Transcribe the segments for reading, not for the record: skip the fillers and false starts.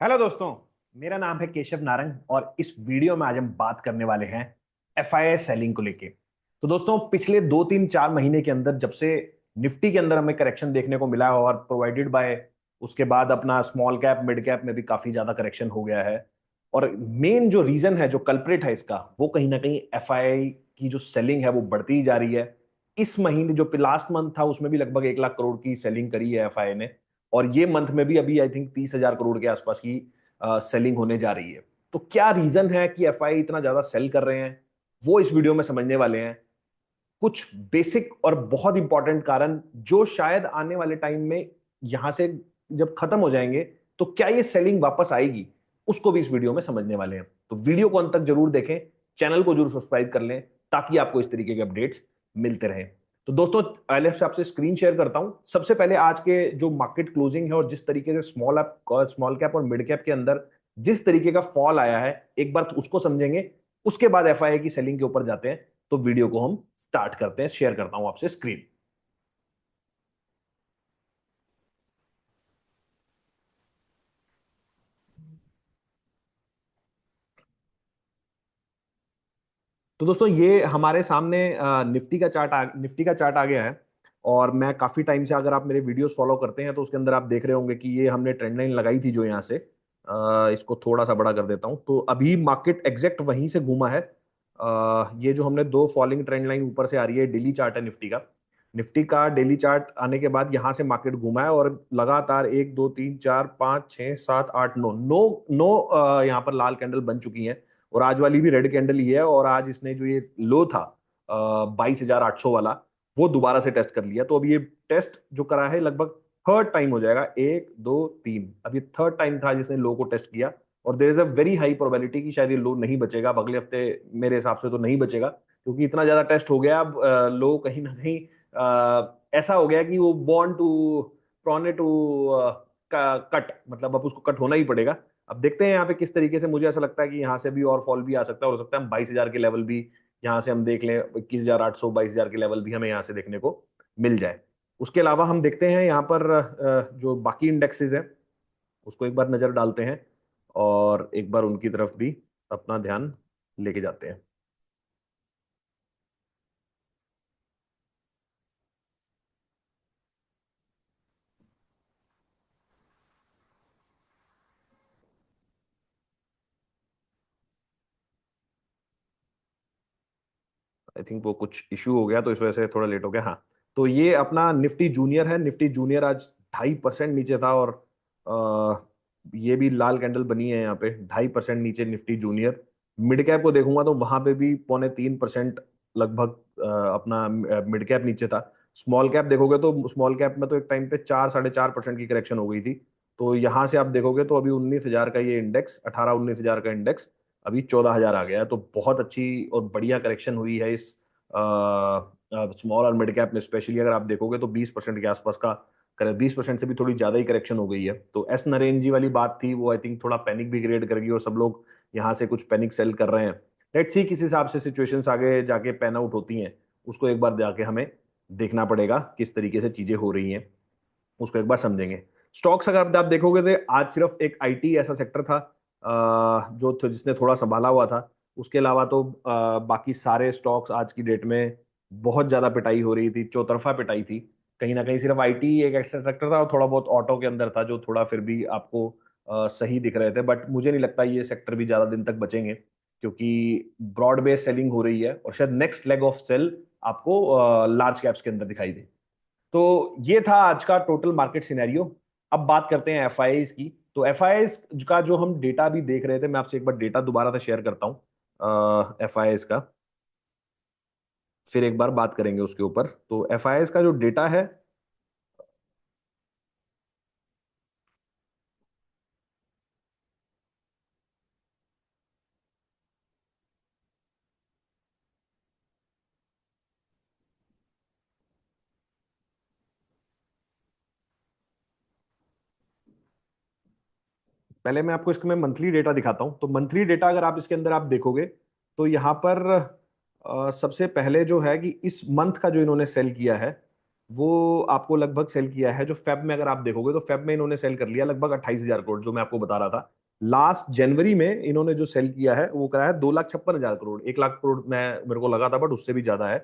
Hello दोस्तों। मेरा नाम है केशव नारंग और इस वीडियो में आज हम बात करने वाले हैं एफआईआई सेलिंग को लेके। तो दोस्तों, पिछले 2 3 4 महीने के अंदर जब से निफ्टी के अंदर हमें करेक्शन देखने को मिला है और प्रोवाइडेड बाय उसके बाद अपना स्मॉल कैप मिड कैप में भी काफी ज्यादा करेक्शन हो गया है। और मेन जो रीजन है, जो कल्प्रिट है इसका, वो कहीं ना कहीं एफआईआई की जो सेलिंग है वो बढ़ती ही जा रही है। इस महीने जो लास्ट मंथ था उसमें भी लगभग 1 लाख करोड़ की सेलिंग करी है एफआईआई ने। और ये मंथ में भी अभी आई थिंक 30,000 करोड़ के आसपास की सेलिंग होने जा रही है। तो क्या रीजन है कि एफआई इतना ज्यादा सेल कर रहे हैं, वो इस वीडियो में समझने वाले हैं। कुछ बेसिक और बहुत इंपॉर्टेंट कारण जो शायद आने वाले टाइम में यहां से जब खत्म हो जाएंगे तो क्या ये सेलिंग वापस आएगी, उसको भी इस वीडियो में समझने वाले हैं। तो वीडियो को अंत तक जरूर देखें, चैनल को जरूर सब्सक्राइब कर लें ताकि आपको इस तरीके के अपडेट्स मिलते रहें। तो दोस्तों, पहले से आपसे स्क्रीन शेयर करता हूं। सबसे पहले आज के जो मार्केट क्लोजिंग है और जिस तरीके से स्मॉल कैप और मिड कैप के अंदर जिस तरीके का फॉल आया है, एक बार उसको समझेंगे। उसके बाद एफआईआई की सेलिंग के ऊपर जाते हैं। तो वीडियो को हम स्टार्ट करते हैं। शेयर करता हूं आपसे स्क्रीन। तो दोस्तों, ये हमारे सामने निफ्टी का चार्ट आ गया है। और मैं काफी टाइम से, अगर आप मेरे वीडियोस फॉलो करते हैं तो उसके अंदर आप देख रहे होंगे कि ये हमने ट्रेंड लाइन लगाई थी जो यहाँ से, इसको थोड़ा सा बड़ा कर देता हूं तो अभी मार्केट एग्जैक्ट वहीं से घूमा है। ये जो हमने दो फॉलिंग ट्रेंड लाइन ऊपर से आ रही है, डेली चार्ट है निफ्टी का। निफ्टी का डेली चार्ट आने के बाद यहाँ से मार्केट घूमा है और लगातार 1 2 3 4 5 6 7 8 9 यहाँ पर लाल कैंडल बन चुकी हैं। और आज वाली भी रेड कैंडल ही है। और आज इसने जो ये लो था 22,800 वाला, वो दोबारा से टेस्ट कर लिया। तो अब ये टेस्ट जो करा है लगभग थर्ड टाइम हो जाएगा। 1 2 3, अब ये थर्ड टाइम था जिसने लो को टेस्ट किया। और there is a very high probability कि शायद ये लो नहीं बचेगा अब अगले हफ्ते। मेरे हिसाब से तो नहीं बचेगा, क्योंकि इतना ज्यादा टेस्ट हो गया। अब लो कहीं ना कहीं ऐसा हो गया कि वो born to prone to cut, मतलब अब उसको कट होना ही पड़ेगा। अब देखते हैं यहाँ पे किस तरीके से। मुझे ऐसा लगता है कि यहाँ से भी और फॉल भी आ सकता है। हो सकता है हम 22,000 के लेवल भी यहाँ से हम देख लें। 21,800 22,000 के लेवल भी हमें यहाँ से देखने को मिल जाए। उसके अलावा हम देखते हैं यहाँ पर जो बाकी इंडेक्सेस हैं उसको एक बार नजर डालते हैं और एक बार उनकी तरफ भी अपना ध्यान लेके जाते हैं। आई थिंक वो कुछ इशू हो गया तो इस वजह से थोड़ा लेट हो गया। हाँ, तो ये अपना निफ्टी जूनियर है। निफ्टी जूनियर आज 2.5% नीचे था। और ये भी लाल कैंडल बनी है यहाँ पे। 2.5% नीचे निफ्टी जूनियर। मिड कैप को देखूंगा तो वहां पे भी 2.75% लगभग अपना मिड कैप नीचे था। स्मॉल कैप देखोगे तो स्मॉल कैप में तो एक टाइम पे 4 साढ़े 4% की करेक्शन हो गई थी। तो यहाँ से आप देखोगे तो अभी 19,000 का ये इंडेक्स, 18 19,000 का इंडेक्स अभी 14,000 आ गया है। तो बहुत अच्छी और बढ़िया करेक्शन हुई है इस स्मॉल और मिड कैप में। स्पेशली अगर आप देखोगे तो 20% के आसपास का करे, 20% से भी थोड़ी ज्यादा ही करेक्शन हो गई है। तो एस नरेन जी वाली बात थी, वो आई थिंक थोड़ा पैनिक भी क्रिएट कर गई और सब लोग यहाँ से कुछ पैनिक सेल कर रहे हैं। लेट्स सी किस हिसाब से सिचुएशंस आगे जाके पैन आउट होती हैं, उसको एक बार जाके हमें देखना पड़ेगा किस तरीके से चीजें हो रही हैं, उसको एक बार समझेंगे। स्टॉक्स अगर आप देखोगे तो आज सिर्फ एक आईटी ऐसा सेक्टर था जिसने थोड़ा संभाला हुआ था। उसके अलावा तो बाकी सारे स्टॉक्स आज की डेट में बहुत ज्यादा पिटाई हो रही थी, चौतरफा पिटाई थी। कहीं ना कहीं सिर्फ आईटी एक ऐसा सेक्टर था और थोड़ा बहुत ऑटो के अंदर था जो थोड़ा फिर भी आपको सही दिख रहे थे। बट मुझे नहीं लगता ये सेक्टर भी ज्यादा दिन तक बचेंगे, क्योंकि ब्रॉड बेस सेलिंग हो रही है और शायद नेक्स्ट लेग ऑफ सेल आपको लार्ज कैप्स के अंदर दिखाई दे। तो ये था आज का टोटल मार्केट सिनेरियो। अब बात करते हैं एफआईआईज की। तो एफआईआईज का जो हम डेटा भी देख रहे थे, मैं आपसे एक बार डेटा दोबारा से शेयर करता हूं एफआईआईज का। फिर एक बार बात करेंगे उसके ऊपर। तो एफआईआईज का जो डेटा है, पहले मैं आपको इसमें मंथली डेटा दिखाता हूं। तो मंथली डेटा अगर आप इसके अंदर आप देखोगे तो यहाँ पर सबसे पहले जो है कि इस मंथ का जो इन्होंने सेल किया है, वो आपको लगभग सेल किया है, जो फेब में अगर आप देखोगे तो फेब में इन्होंने सेल कर लिया लगभग 28,000 करोड़, जो मैं आपको बता रहा था। लास्ट जनवरी में इन्होंने जो सेल किया है वो करा है 2,56,000 करोड़, 1 लाख करोड़ मैं मेरे को लगा था, बट उससे भी ज्यादा है।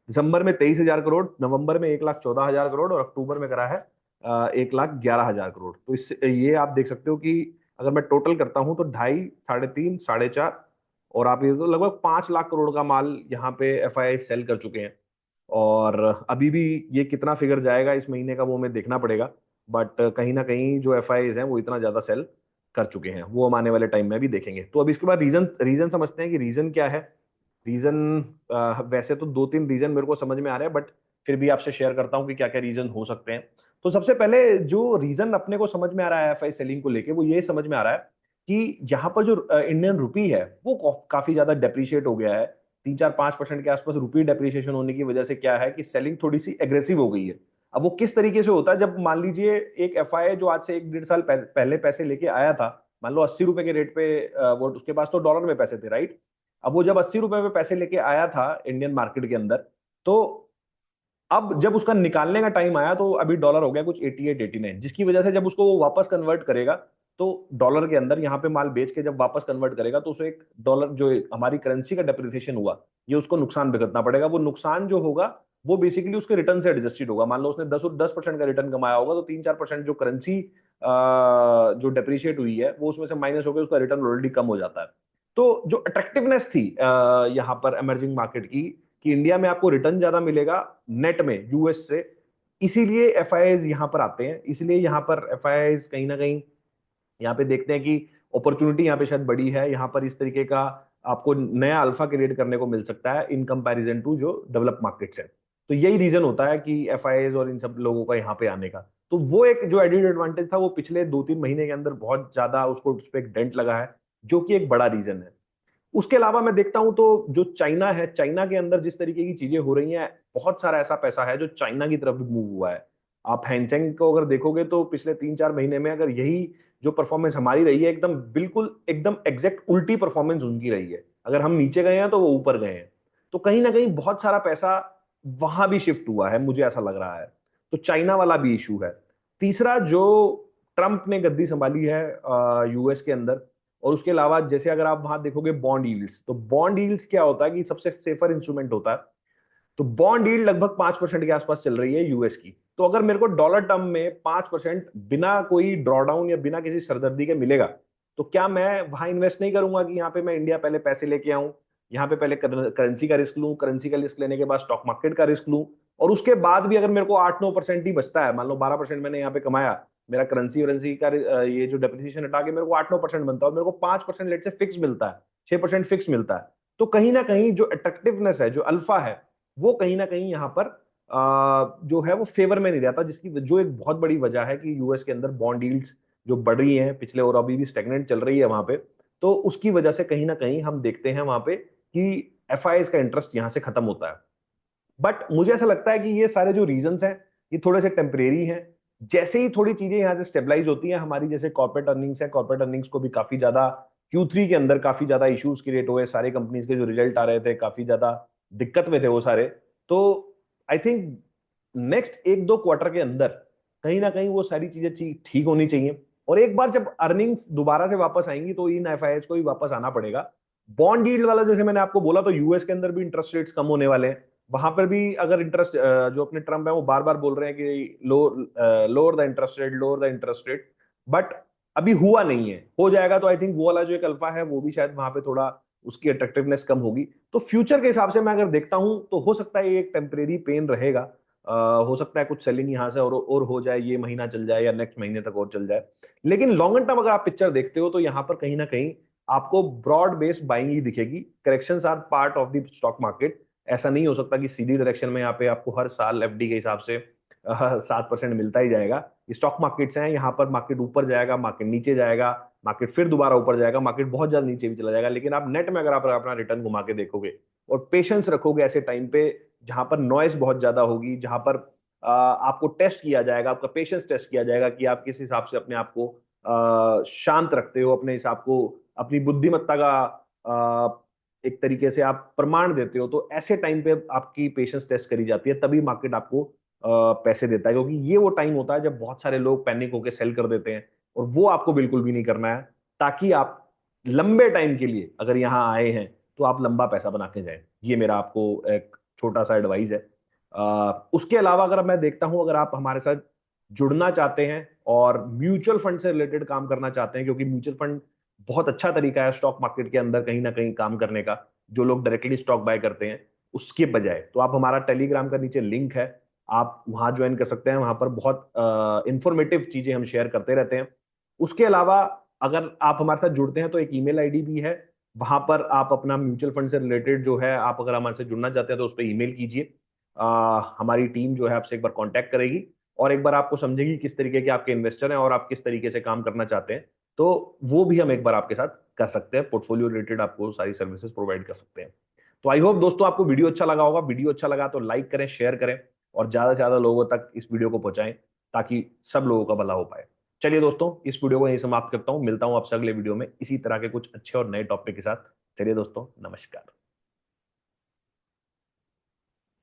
दिसंबर में 23,000 करोड़, नवंबर में 1,14,000 करोड़, और अक्टूबर में करा है 1,11,000 करोड़। तो इससे ये आप देख सकते हो कि अगर मैं टोटल करता हूं तो 2.5, 3.5, 4.5, और आप ये तो लगभग 5 लाख करोड़ का माल यहाँ पे एफआईआई सेल कर चुके हैं। और अभी भी ये कितना फिगर जाएगा इस महीने का वो हमें देखना पड़ेगा, बट कहीं ना कहीं जो एफआईआईज हैं वो इतना ज्यादा सेल कर चुके हैं, वो हम आने वाले टाइम में भी देखेंगे। तो अब इसके बाद रीजन रीजन समझते हैं कि रीजन क्या है। रीजन वैसे तो 2-3 रीजन मेरे को समझ में आ रहे हैं, बट फिर भी आपसे शेयर करता हूँ कि क्या क्या रीजन हो सकते हैं। तो सबसे पहले जो रीजन अपने को समझ में आ रहा है एफआई सेलिंग को लेके, वो ये समझ में आ रहा है कि यहाँ पर जो इंडियन रुपी है वो काफी ज्यादा डेप्रिशिएट हो गया है। 3-4-5% के आसपास रुपी डेप्रिसिएशन होने की वजह से क्या है कि सेलिंग थोड़ी सी एग्रेसिव हो गई है। अब वो किस तरीके से होता है, जब मान लीजिए एक एफआई जो आज से 1-1.5 साल पहले पैसे लेके आया था, मान लो 80 रुपए के रेट पे, वो उसके पास तो डॉलर में पैसे थे, राइट। अब वो जब 80 रुपए में पैसे लेके आया था इंडियन मार्केट के अंदर, तो अब जब उसका निकालने का टाइम आया तो अभी डॉलर हो गया कुछ 88-89, जिसकी वजह से जब उसको वो वापस कन्वर्ट करेगा तो डॉलर के अंदर यहाँ पे माल बेच के जब वापस कन्वर्ट करेगा तो उसे एक डॉलर जो हमारी करेंसी का डेप्रिसिएशन हुआ, ये उसको नुकसान भुगतना पड़ेगा। वो नुकसान जो होगा वो बेसिकली उसके रिटर्न से एडजस्टेड होगा। मान लो उसने 10% का रिटर्न कमाया होगा, तो 3-4% जो करेंसी जो डेप्रिशिएट हुई है वो उसमें से माइनस होकर उसका रिटर्न ऑलरेडी कम हो जाता है। तो जो अट्रैक्टिवनेस थी यहाँ पर इमर्जिंग मार्केट की, कि इंडिया में आपको रिटर्न ज्यादा मिलेगा नेट में यूएस से, इसीलिए एफआईआईज यहां पर आते हैं। इसलिए यहां पर एफआईआईज कहीं ना कहीं यहाँ पे देखते हैं कि अपॉर्चुनिटी यहाँ पे शायद बड़ी है, यहाँ पर इस तरीके का आपको नया अल्फा क्रिएट करने को मिल सकता है इन कंपैरिजन टू जो डेवलप मार्केट्स है। तो यही रीजन होता है कि एफआईआईज और इन सब लोगों का यहाँ पे आने का। तो वो एक जो एडिड एडवांटेज था वो पिछले 2-3 महीने के अंदर बहुत ज्यादा उसको उस पर एक डेंट लगा है, जो कि एक बड़ा रीजन है। उसके अलावा मैं देखता हूं तो जो चाइना है, चाइना के अंदर जिस तरीके की चीजें हो रही हैं, बहुत सारा ऐसा पैसा है जो चाइना की तरफ भी मूव हुआ है। आप हैंगसेंग को अगर देखोगे तो पिछले 3-4 महीने में अगर यही जो परफॉर्मेंस हमारी रही है, एकदम बिल्कुल एकदम एग्जैक्ट उल्टी परफॉर्मेंस उनकी रही है। अगर हम नीचे गए हैं तो वो ऊपर गए हैं। तो कहीं ना कहीं बहुत सारा पैसा वहां भी शिफ्ट हुआ है, मुझे ऐसा लग रहा है। तो चाइना वाला भी इशू है। तीसरा, जो ट्रंप ने गद्दी संभाली है यूएस के अंदर, और उसके अलावा जैसे अगर आप वहां देखोगे बॉन्ड यील्ड्स, तो बॉन्ड यील्ड्स क्या होता है कि सबसे सेफर इंस्ट्रूमेंट होता है। तो बॉन्ड यील्ड लगभग 5% के आसपास चल रही है यूएस की। तो अगर मेरे को डॉलर टर्म में 5% बिना कोई ड्रॉडाउन या बिना किसी सरदर्दी के मिलेगा, तो क्या मैं वहां इन्वेस्ट नहीं करूंगा कि यहाँ पे मैं इंडिया पहले पैसे लेके आऊं, यहाँ पे पहले करेंसी का रिस्क लूं, करेंसी का रिस्क लेने के बाद स्टॉक मार्केट का रिस्क लूं, और उसके बाद भी अगर मेरे को 8-9% ही बचता है, मान लो 12% मैंने यहाँ पे कमाया, मेरा करेंसी वरेंसी का ये जो डेप्रिसिएशन हटा के मेरे को 8-9% बनता है, और मेरे को 5% लेट से फिक्स मिलता है, 6% फिक्स मिलता है। तो कहीं ना कहीं जो अट्रैक्टिवनेस है, जो अल्फा है, वो कहीं ना कहीं यहाँ पर जो है वो फेवर में नहीं रहता, जिसकी जो एक बहुत बड़ी वजह है कि यूएस के अंदर बॉन्ड यील्ड्स जो बढ़ रही हैं पिछले, और अभी भी स्टेगनेंट चल रही है वहां पे। तो उसकी वजह से कहीं ना कहीं हम देखते हैं वहां पे कि एफआईआईज का इंटरेस्ट यहां से खत्म होता है। बट मुझे ऐसा लगता है कि ये सारे जो रीजंस हैं ये थोड़े से टेम्परेरी हैं। जैसे ही थोड़ी चीजें यहाँ से स्टेबलाइज होती हैं, हमारी जैसे कॉर्पोरेट अर्निंग्स है, कॉर्पोरेट अर्निंग्स को भी काफी ज्यादा Q3 के अंदर काफी ज्यादा इश्यूज क्रिएट हुए, सारे कंपनीज के जो रिजल्ट आ रहे थे काफी ज्यादा दिक्कत में थे वो सारे। तो आई थिंक नेक्स्ट 1-2 क्वार्टर के अंदर कहीं ना कहीं वो सारी चीजें ठीक होनी चाहिए। और एक बार जब अर्निंग्स दोबारा से वापस आएंगी तो इन एफआईएस को भी वापस आना पड़ेगा। बॉन्ड यील्ड वाला जैसे मैंने आपको बोला, तो यूएस के अंदर भी इंटरेस्ट रेट्स कम होने वाले हैं। वहां पर भी अगर इंटरेस्ट, जो अपने ट्रम्प है वो बार बार बोल रहे हैं कि lower the interest rate, lower the interest rate, but अभी हुआ नहीं है। हो जाएगा तो आई थिंक वो वाला जो एक अल्फा है वो भी शायद वहां पे थोड़ा उसकी अट्रैक्टिवनेस कम होगी। तो फ्यूचर के हिसाब से मैं अगर देखता हूं तो हो सकता है ये एक टेम्परेरी पेन रहेगा। हो सकता है कुछ सेलिंग यहां से और हो जाए, ये महीना चल जाए या नेक्स्ट महीने तक और चल जाए। लेकिन लॉन्गर टर्म अगर आप पिक्चर देखते हो तो यहां पर कहीं ना कहीं आपको ब्रॉड बेस्ड बाइंग ही दिखेगी। Corrections are part of the stock market. ऐसा नहीं हो सकता कि सीधी डायरेक्शन में यहाँ पे आपको हर साल एफडी के हिसाब से 7% मिलता ही जाएगा। स्टॉक मार्केट्स हैं, यहाँ पर मार्केट ऊपर जाएगा, मार्केट नीचे जाएगा, मार्केट फिर दोबारा ऊपर जाएगा, मार्केट बहुत ज्यादा नीचे भी चला जाएगा। लेकिन आप नेट में अगर आप अपना रिटर्न घुमा के देखोगे और पेशेंस रखोगे ऐसे टाइम पे जहां पर नॉइस बहुत ज्यादा होगी, जहां पर आपको टेस्ट किया जाएगा, आपका पेशेंस टेस्ट किया जाएगा कि आप किस हिसाब से अपने आप को शांत रखते हो, अपने हिसाब को, अपनी बुद्धिमत्ता का एक तरीके से आप प्रमाण देते हो, तो ऐसे टाइम पे आपकी पेशेंस टेस्ट करी जाती है, तभी मार्केट आपको पैसे देता है, क्योंकि ये वो टाइम होता है जब बहुत सारे लोग पैनिक होकर सेल कर देते हैं, और वो आपको बिल्कुल भी नहीं करना है, ताकि आप लंबे टाइम के लिए अगर यहां आए हैं तो आप लंबा पैसा बना के जाएं। ये मेरा आपको एक छोटा सा एडवाइस है। उसके अलावा अगर मैं देखता हूं, अगर आप हमारे साथ जुड़ना चाहते हैं और म्यूचुअल फंड से रिलेटेड काम करना चाहते हैं, क्योंकि म्यूचुअल फंड बहुत अच्छा तरीका है स्टॉक मार्केट के अंदर कहीं ना कहीं काम करने का, जो लोग डायरेक्टली स्टॉक बाय करते हैं उसके बजाय, तो आप हमारा टेलीग्राम का नीचे लिंक है, आप वहां ज्वाइन कर सकते हैं। वहां पर बहुत इंफॉर्मेटिव चीजें हम शेयर करते रहते हैं। उसके अलावा अगर आप हमारे साथ जुड़ते हैं तो एक ईमेल आईडी भी है, वहां पर आप अपना म्यूचुअल फंड से रिलेटेड जो है, आप अगर हमारे से जुड़ना चाहते हैं तो उस पर ईमेल कीजिए। हमारी टीम जो है आपसे एक बार कांटेक्ट करेगी और एक बार आपको समझेगी किस तरीके के आपके इन्वेस्टर हैं और आप किस तरीके से काम करना चाहते हैं, तो वो भी हम एक बार आपके साथ कर सकते हैं। पोर्टफोलियो रिलेटेड आपको सारी सर्विसेज प्रोवाइड कर सकते हैं। तो आई होप दोस्तों आपको वीडियो अच्छा लगा होगा। वीडियो अच्छा लगा तो लाइक करें, शेयर करें और ज्यादा से ज्यादा लोगों तक इस वीडियो को पहुंचाएं, ताकि सब लोगों का भला हो पाए। चलिए दोस्तों, इस वीडियो को यहीं समाप्त करता हूं। मिलता हूं आपसे अगले वीडियो में इसी तरह के कुछ अच्छे और नए टॉपिक के साथ। चलिए दोस्तों, नमस्कार।